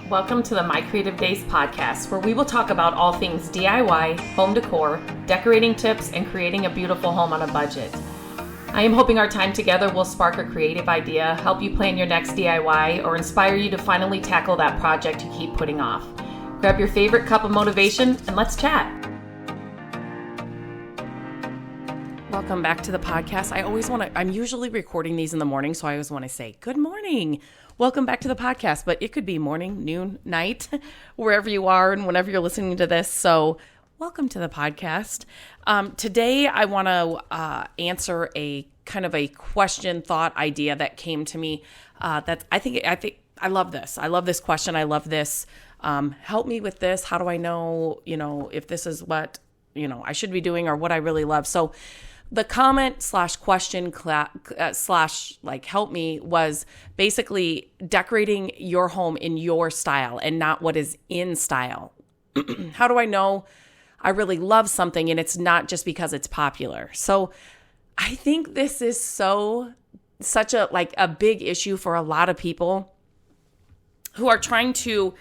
Welcome to the My Creative Days podcast, where we will talk about all things DIY, home decor, decorating tips, and creating a beautiful home on a budget. I am hoping our time together will spark a creative idea, help you plan your next DIY, or inspire you to finally tackle that project you keep putting off. Grab your favorite cup of motivation and let's chat. Welcome back to the podcast. I'm usually recording these in the morning, so I always want to say good morning. Welcome back to the podcast, but it could be morning, noon, night, wherever you are and whenever you're listening to this. So welcome to the podcast. Today, I want to answer a kind of a question, thought, idea that came to me. That I think I love this. I love this question. I love this. Help me with this. How do I know, if this is what, I should be doing or what I really love? So the comment / question / help me was basically decorating your home in your style and not what is in style. How do I know I really love something and it's not just because it's popular? So I think this is such a big issue for a lot of people who are trying to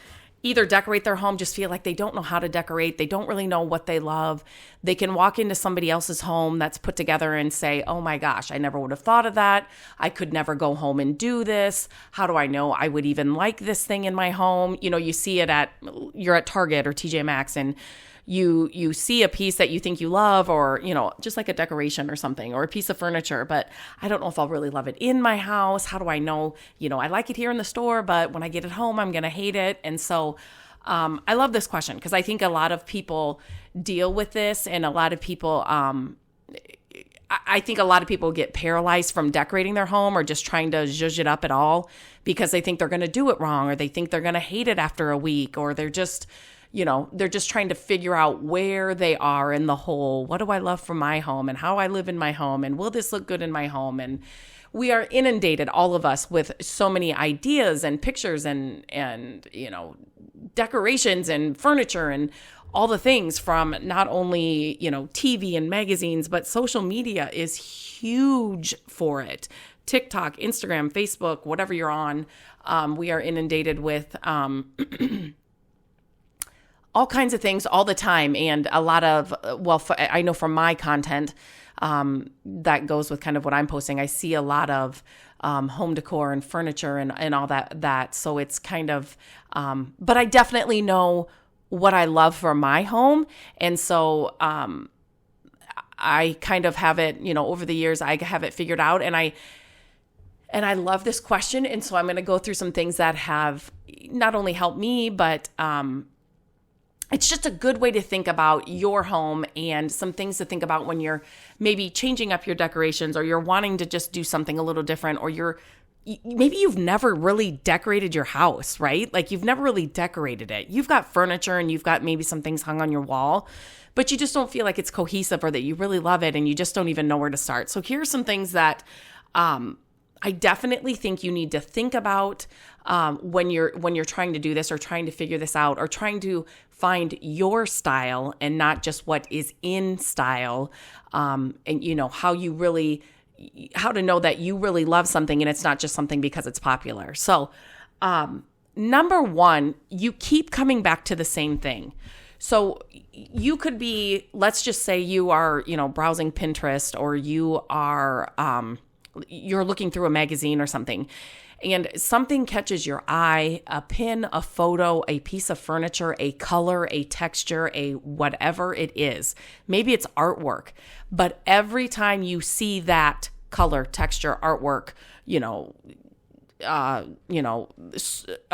either decorate their home, just feel like they don't know how to decorate. They don't really know what they love. They can walk into somebody else's home that's put together and say, oh my gosh, I never would have thought of that. I could never go home and do this. How do I know I would even like this thing in my home? You see it you're at Target or TJ Maxx and you see a piece that you think you love or, just like a decoration or something or a piece of furniture, but I don't know if I'll really love it in my house. How do I know, I like it here in the store, but when I get it home, I'm going to hate it. And so I love this question because I think a lot of people deal with this and a lot of people, I think a lot of people get paralyzed from decorating their home or just trying to zhuzh it up at all because they think they're going to do it wrong or they think they're going to hate it after a week or they're just trying to figure out where they are in the whole, what do I love from my home and how I live in my home and will this look good in my home? And we are inundated, all of us, with so many ideas and pictures and decorations and furniture and all the things from not only, TV and magazines, but social media is huge for it. TikTok, Instagram, Facebook, whatever you're on, we are inundated with all kinds of things all the time. And a lot of, I know from my content that goes with kind of what I'm posting, I see a lot of home decor and furniture and all that. So it's kind of, but I definitely know what I love for my home. And so I kind of have it, over the years, I have it figured out. And I love this question. And so I'm going to go through some things that have not only helped me, but it's just a good way to think about your home and some things to think about when you're maybe changing up your decorations or you're wanting to just do something a little different or maybe you've never really decorated your house, right? Like you've never really decorated it. You've got furniture and you've got maybe some things hung on your wall, but you just don't feel like it's cohesive or that you really love it and you just don't even know where to start. So here are some things that I definitely think you need to think about when you're trying to do this or trying to figure this out or trying to find your style and not just what is in style, and how to know that you really love something and it's not just something because it's popular. So number one, you keep coming back to the same thing. So you could be, let's just say you are, browsing Pinterest or you are you're looking through a magazine or something and something catches your eye, a pin, a photo, a piece of furniture, a color, a texture, a whatever it is. Maybe it's artwork, but every time you see that color, texture, artwork, a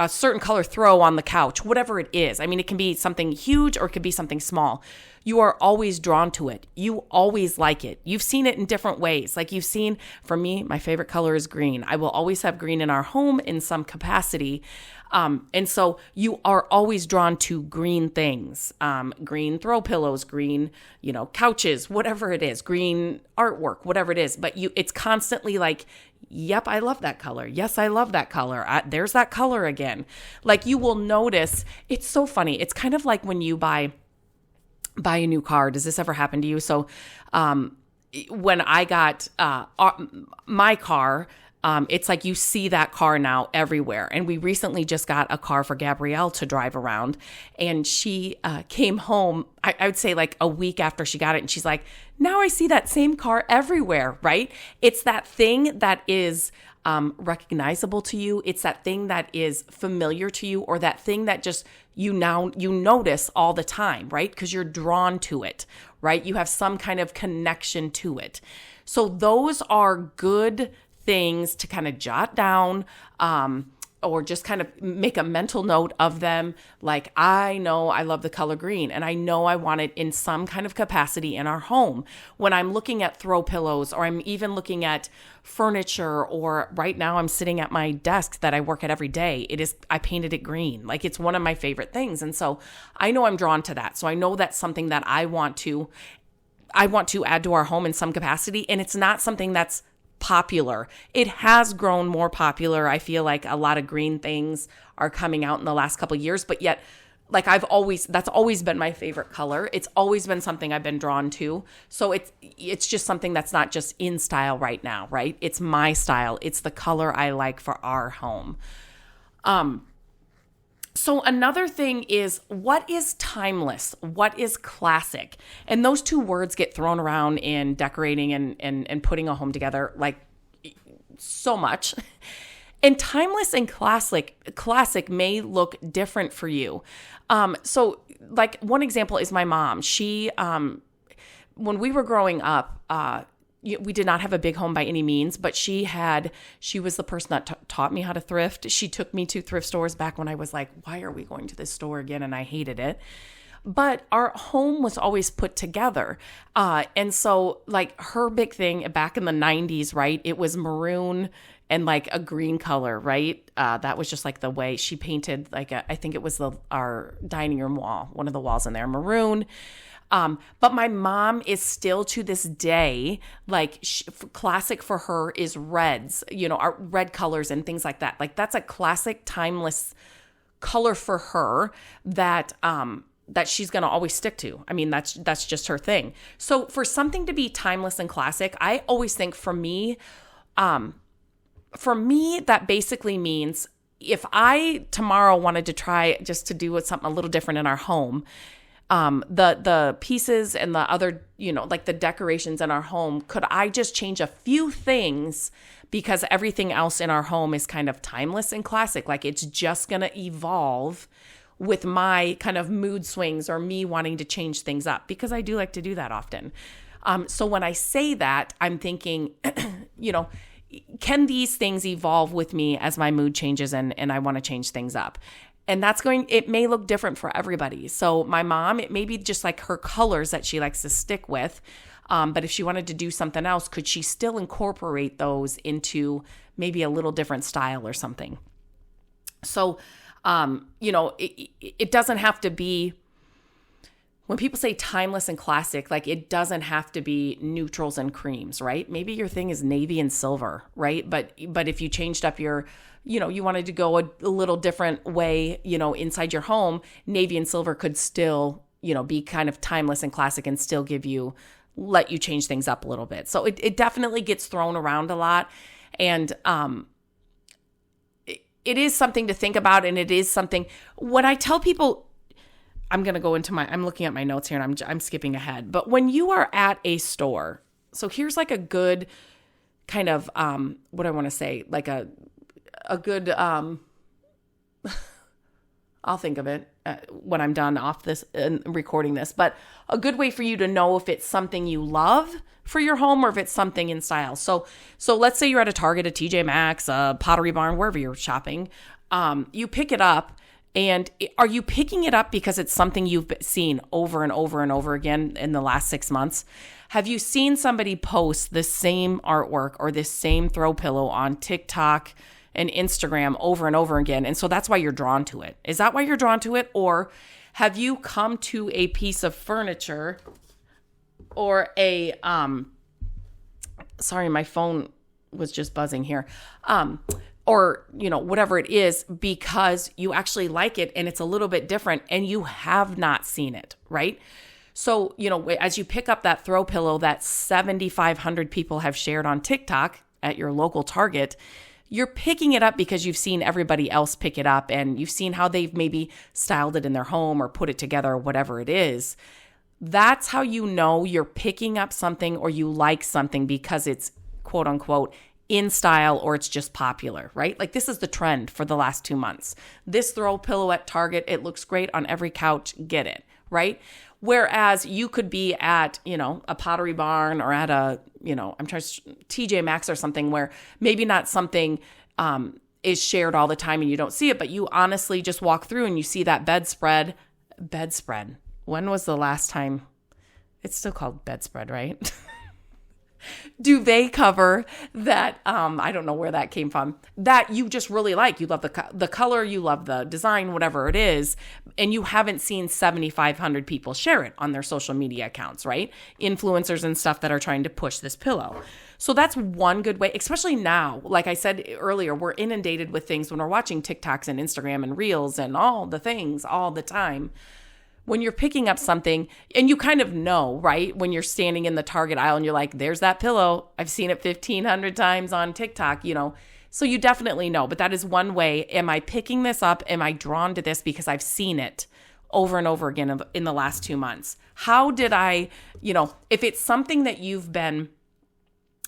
certain color throw on the couch, whatever it is. I mean, it can be something huge or it could be something small. You are always drawn to it. You always like it. You've seen it in different ways. Like you've seen, for me, my favorite color is green. I will always have green in our home in some capacity. And so you are always drawn to green things, green throw pillows, green, couches, whatever it is, green artwork, whatever it is. But it's constantly like, yep, I love that color. Yes, I love that color. There's that color again. Like you will notice, it's so funny. It's kind of like when you buy a new car. Does this ever happen to you? So when I got my car, It's like you see that car now everywhere. And we recently just got a car for Gabrielle to drive around. And she came home, I would say like a week after she got it. And she's like, now I see that same car everywhere, right? It's that thing that is recognizable to you. It's that thing that is familiar to you, or that thing that just you notice all the time, right? Because you're drawn to it, right? You have some kind of connection to it. So those are good things to kind of jot down, or just kind of make a mental note of them. Like, I know I love the color green, and I know I want it in some kind of capacity in our home. When I'm looking at throw pillows, or I'm even looking at furniture, or right now I'm sitting at my desk that I work at every day. I painted it green. Like, it's one of my favorite things. And so I know I'm drawn to that. So I know that's something that I want to add to our home in some capacity. And it's not something that's popular. It has grown more popular. I feel like a lot of green things are coming out in the last couple of years, but yet, like, that's always been my favorite color. It's always been something I've been drawn to. So it's just something that's not just in style right now, right? It's my style. It's the color I like for our home. So another thing is, what is timeless? What is classic? And those two words get thrown around in decorating and putting a home together like so much. And timeless and classic may look different for you. So like one example is my mom. She, when we were growing up, we did not have a big home by any means, but she was the person that taught me how to thrift. She took me to thrift stores back when I was like, why are we going to this store again? And I hated it. But our home was always put together. And so like her big thing back in the 90s, right? It was maroon and like a green color, right? That was just like the way she painted, like I think it was our dining room wall, one of the walls in there, maroon. But my mom is still to this day, like classic for her is reds, our red colors and things like that. Like that's a classic, timeless color for her that she's going to always stick to. I mean, that's just her thing. So for something to be timeless and classic, I always think for me, that basically means if I tomorrow wanted to try just to do something a little different in our home, the pieces and the other, like the decorations in our home, could I just change a few things because everything else in our home is kind of timeless and classic? Like it's just going to evolve with my kind of mood swings or me wanting to change things up, because I do like to do that often. So when I say that, I'm thinking, can these things evolve with me as my mood changes and I want to change things up? And it may look different for everybody. So my mom, it may be just like her colors that she likes to stick with. But if she wanted to do something else, could she still incorporate those into maybe a little different style or something? So, it doesn't have to be, when people say timeless and classic, like it doesn't have to be neutrals and creams, right? Maybe your thing is navy and silver, right? But if you changed up you wanted to go a little different way, inside your home, navy and silver could still, be kind of timeless and classic and still let you change things up a little bit. So it definitely gets thrown around a lot. And, it is something to think about. And it is something, when I tell people, I'm looking at my notes here and I'm skipping ahead. But when you are at a store, so here's like a good kind of, what I want to say, like a good, I'll think of it when I'm done off this and recording this, but a good way for you to know if it's something you love for your home or if it's something in style. So let's say you're at a Target, a TJ Maxx, a Pottery Barn, wherever you're shopping, you pick it up. And are you picking it up because it's something you've seen over and over and over again in the last 6 months? Have you seen somebody post the same artwork or this same throw pillow on TikTok and Instagram over and over again? And so that's why you're drawn to it. Is that why you're drawn to it? Or have you come to a piece of furniture or sorry, my phone was just buzzing here. Or, whatever it is, because you actually like it and it's a little bit different and you have not seen it, right? So, as you pick up that throw pillow that 7,500 people have shared on TikTok, at your local Target, you're picking it up because you've seen everybody else pick it up and you've seen how they've maybe styled it in their home or put it together or whatever it is. That's how you know you're picking up something or you like something because it's quote unquote in style or it's just popular, right? Like this is the trend for the last 2 months. This throw pillow at Target, it looks great on every couch, get it, right? Whereas you could be at, a Pottery Barn or at a, I'm trying to TJ Maxx or something where maybe not something is shared all the time and you don't see it, but you honestly just walk through and you see that bedspread. When was the last time? It's still called bedspread, right? Duvet cover that, I don't know where that came from, that you just really like. You love the color, you love the design, whatever it is, and you haven't seen 7,500 people share it on their social media accounts, right? Influencers and stuff that are trying to push this pillow. So that's one good way, especially now. Like I said earlier, we're inundated with things when we're watching TikToks and Instagram and Reels and all the things all the time. When you're picking up something and you kind of know, right? When you're standing in the Target aisle and you're like, there's that pillow. I've seen it 1,500 times on TikTok, So you definitely know, but that is one way. Am I picking this up? Am I drawn to this because I've seen it over and over again in the last 2 months? How did I, if it's something that you've been,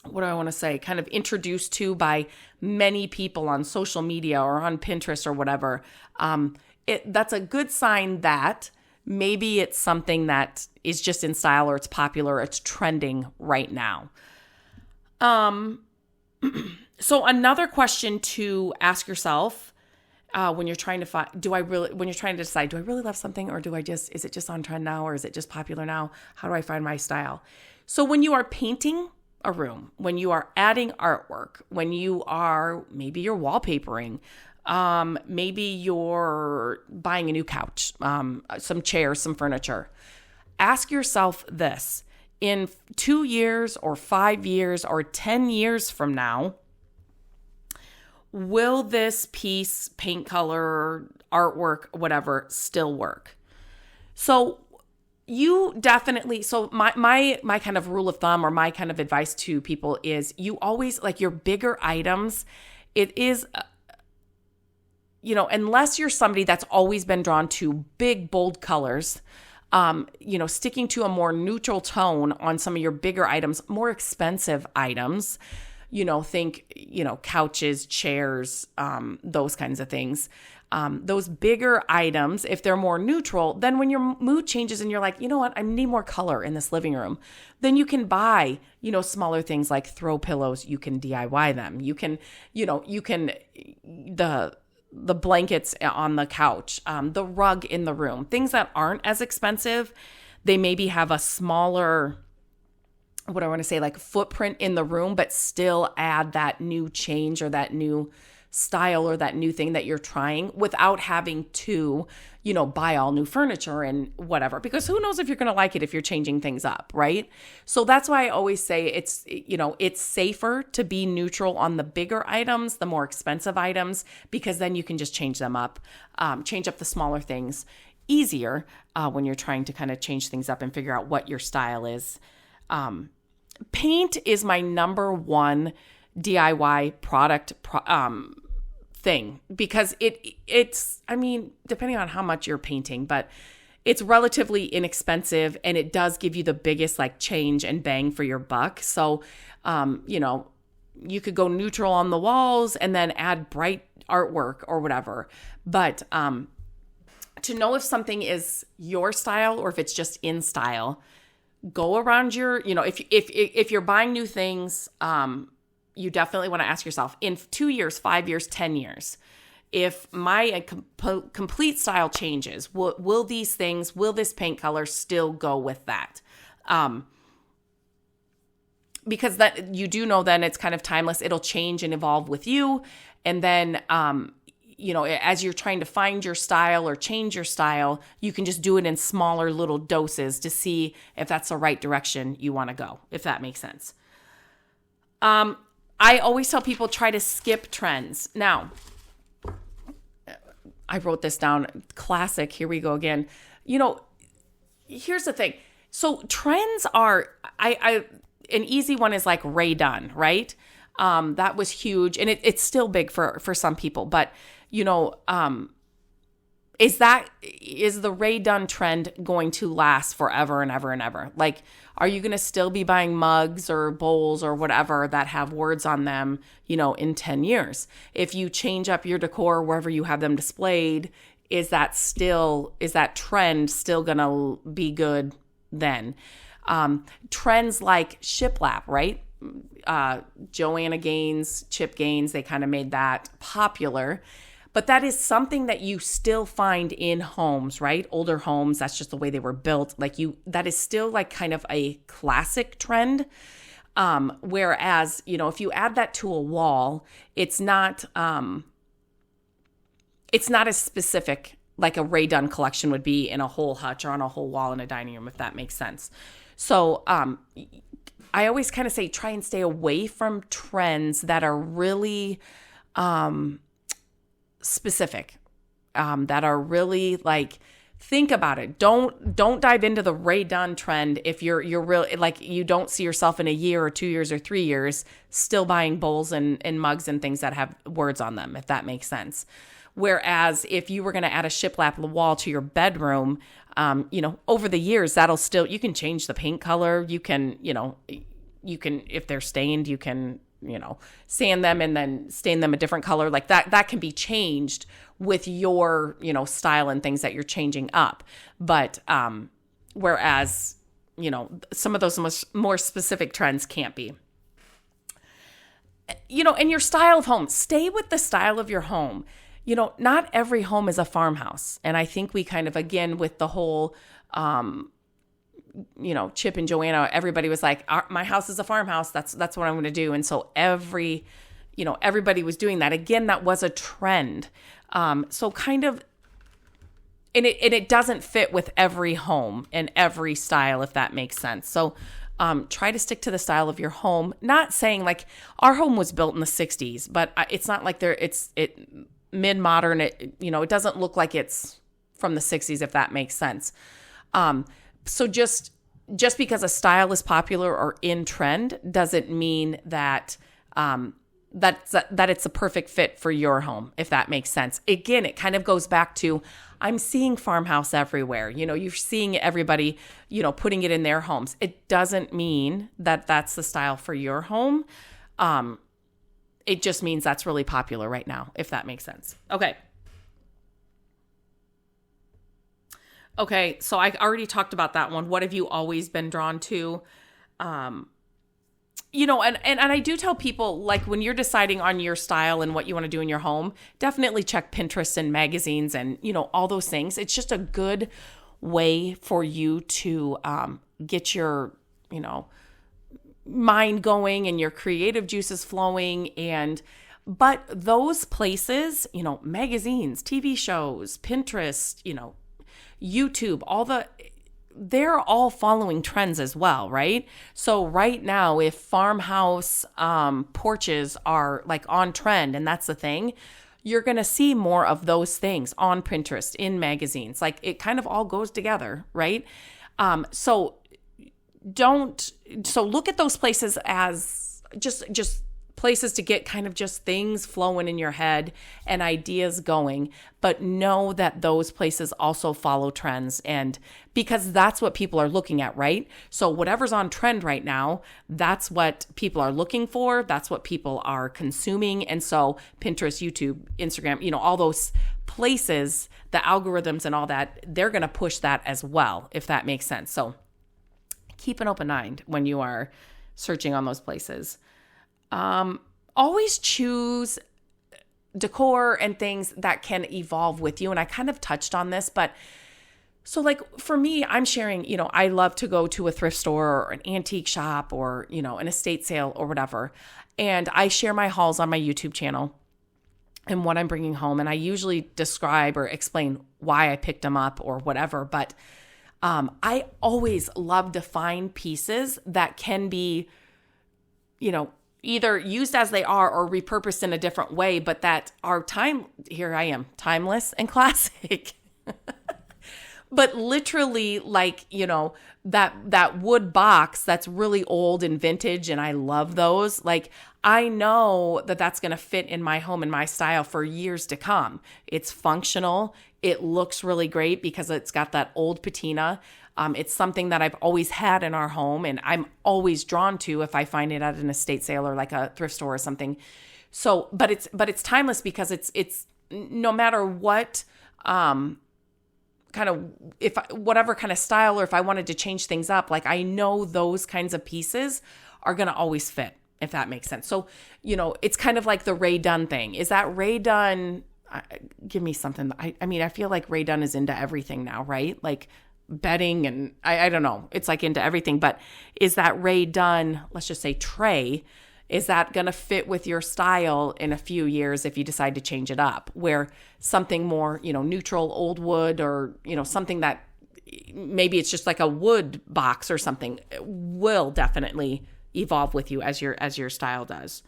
what do I want to say, kind of introduced to by many people on social media or on Pinterest or whatever, that's a good sign that maybe it's something that is just in style or it's popular, or it's trending right now. So another question to ask yourself when you're trying to decide, do I really love something, or is it just on trend now, or is it just popular now? How do I find my style? So when you are painting a room, when you are adding artwork, when maybe you're wallpapering, maybe you're buying a new couch, some chairs, some furniture. Ask yourself this: in 2 years or 5 years or 10 years from now, will this piece, paint color, artwork, whatever, still work? So you definitely, my kind of rule of thumb or my kind of advice to people is you always, like your bigger items, it is unless you're somebody that's always been drawn to big, bold colors, sticking to a more neutral tone on some of your bigger items, more expensive items, think, couches, chairs, those kinds of things. Those bigger items, if they're more neutral, then when your mood changes and you're like, you know what, I need more color in this living room, then you can buy, smaller things like throw pillows. You can DIY them. You can, the blankets on the couch, the rug in the room, things that aren't as expensive. They maybe have a smaller, what I want to say, like footprint in the room, but still add that new change or that new style or that new thing that you're trying without having to, buy all new furniture and whatever, because who knows if you're going to like it if you're changing things up, right? So that's why I always say it's safer to be neutral on the bigger items, the more expensive items, because then you can just change them up, change up the smaller things easier when you're trying to kind of change things up and figure out what your style is. Paint is my number one DIY product thing, because it's depending on how much you're painting, but it's relatively inexpensive and it does give you the biggest like change and bang for your buck. So you could go neutral on the walls and then add bright artwork or whatever, but to know if something is your style or if it's just in style, go around your, if you're buying new things, you definitely want to ask yourself, in 2 years, 5 years, 10 years, if my complete style changes, will this paint color still go with that? Because that, you do know then it's kind of timeless. It'll change and evolve with you. And then, as you're trying to find your style or change your style, you can just do it in smaller little doses to see if that's the right direction you want to go, if that makes sense. I always tell people, try to skip trends. Now, I wrote this down, classic, here we go again. Here's the thing. So trends are, an easy one is like Rae Dunn, right? That was huge. And it's still big for some people. But, is the Rae Dunn trend going to last forever and ever and ever? Like, are you going to still be buying mugs or bowls or whatever that have words on them, in 10 years? If you change up your decor wherever you have them displayed, is that trend still going to be good then? Trends like shiplap, right? Joanna Gaines, Chip Gaines, they kind of made that popular. But that is something that you still find in homes, right? Older homes, that's just the way they were built. That is still like kind of a classic trend. Whereas, if you add that to a wall, it's not as specific like a Rae Dunn collection would be in a whole hutch or on a whole wall in a dining room, if that makes sense. So, I always kind of say try and stay away from trends that are really, specific, that are really like, think about it. Don't dive into the Rae Dunn trend if you're really like, you don't see yourself in a year or 2 years or 3 years still buying bowls and mugs and things that have words on them, if that makes sense. Whereas if you were going to add a shiplap wall to your bedroom, over the years, you can change the paint color. You can, if they're stained, you can, sand them and then stain them a different color. Like that can be changed with your, style and things that you're changing up. But, whereas, some of those more specific trends can't be. And your style of home, stay with the style of your home. Not every home is a farmhouse. And I think we kind of, again, with the whole, Chip and Joanna, everybody was like, my house is a farmhouse. That's what I'm going to do. And so everybody was doing that. Again, that was a trend. So kind of, and it doesn't fit with every home and every style, if that makes sense. So, try to stick to the style of your home. Not saying like our home was built in the 60s, but it's not like it's mid-modern. It doesn't look like it's from the 60s, if that makes sense. So just because a style is popular or in trend doesn't mean that that it's a perfect fit for your home, if that makes sense. Again, it kind of goes back to, I'm seeing farmhouse everywhere. You're seeing everybody, putting it in their homes. It doesn't mean that that's the style for your home. It just means that's really popular right now, if that makes sense. Okay, so I already talked about that one. What have you always been drawn to? And I do tell people, like, when you're deciding on your style and what you want to do in your home, definitely check Pinterest and magazines and, all those things. It's just a good way for you to get your, mind going and your creative juices flowing. But those places, magazines, TV shows, Pinterest, YouTube, they're all following trends as well, right? So right now, if farmhouse porches are like on trend, and that's the thing, you're going to see more of those things on Pinterest, in magazines. Like, it kind of all goes together, right? So look at those places as just places to get kind of just things flowing in your head and ideas going, but know that those places also follow trends, and because that's what people are looking at, right? So whatever's on trend right now, that's what people are looking for. That's what people are consuming. And so Pinterest, YouTube, Instagram, all those places, the algorithms and all that, they're going to push that as well, if that makes sense. So keep an open mind when you are searching on those places. Always choose decor and things that can evolve with you. And I kind of touched on this, but so like for me, I'm sharing, I love to go to a thrift store or an antique shop or, an estate sale or whatever. And I share my hauls on my YouTube channel and what I'm bringing home. And I usually describe or explain why I picked them up or whatever. But I always love to find pieces that can be, either used as they are or repurposed in a different way, but that are timeless and classic. but literally like, that wood box that's really old and vintage, and I love those. Like, I know that that's going to fit in my home and my style for years to come. It's functional. It looks really great because it's got that old patina. It's something that I've always had in our home, and I'm always drawn to if I find it at an estate sale or like a thrift store or something. So, but it's timeless because it's no matter what, whatever kind of style, or if I wanted to change things up, like I know those kinds of pieces are going to always fit, if that makes sense. So, it's kind of like the Rae Dunn thing. Is that Rae Dunn? Give me something. I feel like Rae Dunn is into everything now, right? Like bedding, and I don't know. It's like into everything, but is that Rae Dunn, let's just say tray, is that going to fit with your style in a few years if you decide to change it up? Where something more, neutral, old wood, or, something that maybe it's just like a wood box or something, will definitely evolve with you as your style does.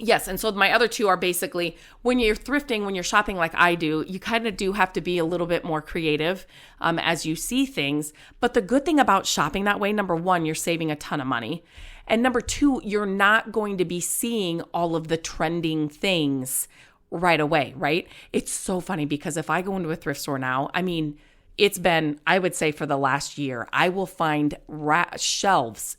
Yes, and so my other two are basically, when you're thrifting, when you're shopping like I do, you kind of do have to be a little bit more creative as you see things. But the good thing about shopping that way, number one, you're saving a ton of money. And number two, you're not going to be seeing all of the trending things right away, right? It's so funny because if I go into a thrift store now, it's been, I would say for the last year, I will find shelves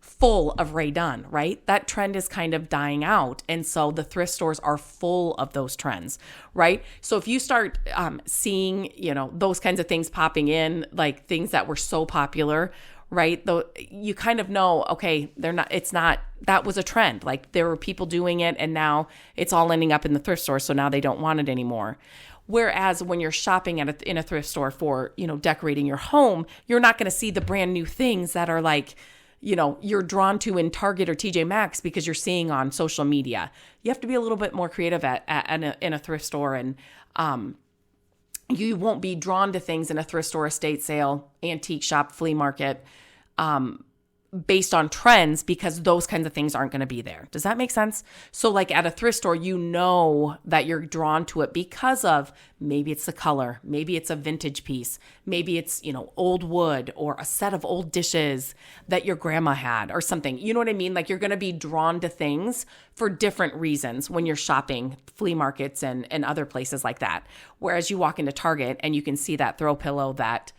full of Rae Dunn, right? That trend is kind of dying out. And so the thrift stores are full of those trends, right? So if you start seeing, those kinds of things popping in, like things that were so popular, right? Though you kind of know, okay, that was a trend. Like there were people doing it, and now it's all ending up in the thrift store. So now they don't want it anymore. Whereas when you're shopping in a thrift store for, decorating your home, you're not going to see the brand new things that are like, you're drawn to in Target or TJ Maxx because you're seeing on social media. You have to be a little bit more creative in a thrift store, and you won't be drawn to things in a thrift store, estate sale, antique shop, flea market, based on trends, because those kinds of things aren't going to be there. Does that make sense? So like at a thrift store, that you're drawn to it because of maybe it's the color, maybe it's a vintage piece, maybe it's, old wood or a set of old dishes that your grandma had or something. You know what I mean? Like you're going to be drawn to things for different reasons when you're shopping flea markets and other places like that. Whereas you walk into Target and you can see that throw pillow that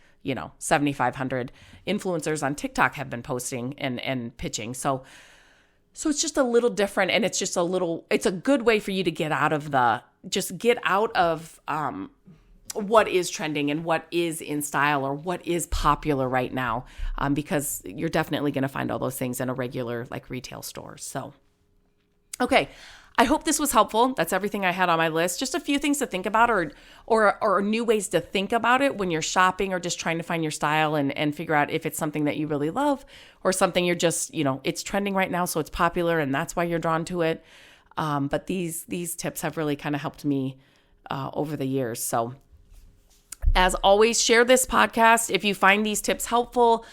7,500 influencers on TikTok have been posting and pitching. So it's just a little different, and it's a good way for you to get out of what is trending and what is in style or what is popular right now, because you're definitely going to find all those things in a regular like retail store. So, okay. I hope this was helpful. That's everything I had on my list. Just a few things to think about or new ways to think about it when you're shopping or just trying to find your style and figure out if it's something that you really love or something you're just, it's trending right now, so it's popular and that's why you're drawn to it. But these tips have really kind of helped me over the years. So as always, share this podcast if you find these tips helpful.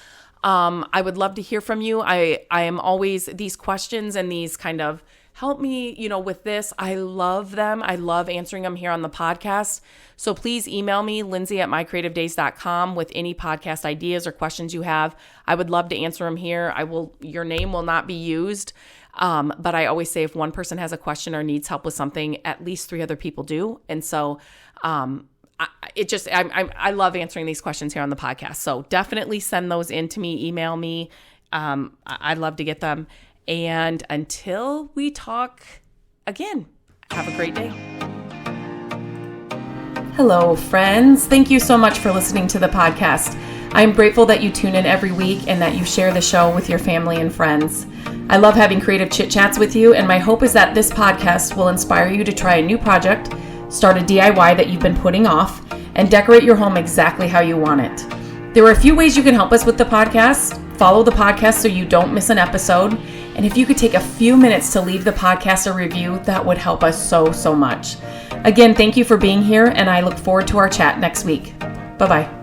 I would love to hear from you. I am always, these questions and these kind of help me, with this. I love them. I love answering them here on the podcast. So please email me, Lindsay@mycreativedays.com, with any podcast ideas or questions you have. I would love to answer them here. Your name will not be used. But I always say if one person has a question or needs help with something, at least 3 other people do. And so, I love answering these questions here on the podcast. So definitely send those in to me, email me. I'd love to get them. And until we talk again, have a great day. Hello, friends. Thank you so much for listening to the podcast. I'm grateful that you tune in every week and that you share the show with your family and friends. I love having creative chit chats with you, and my hope is that this podcast will inspire you to try a new project, start a DIY that you've been putting off, and decorate your home exactly how you want it. There are a few ways you can help us with the podcast. Follow the podcast so you don't miss an episode. And if you could take a few minutes to leave the podcast a review, that would help us so much. Again, thank you for being here, and I look forward to our chat next week. Bye-bye.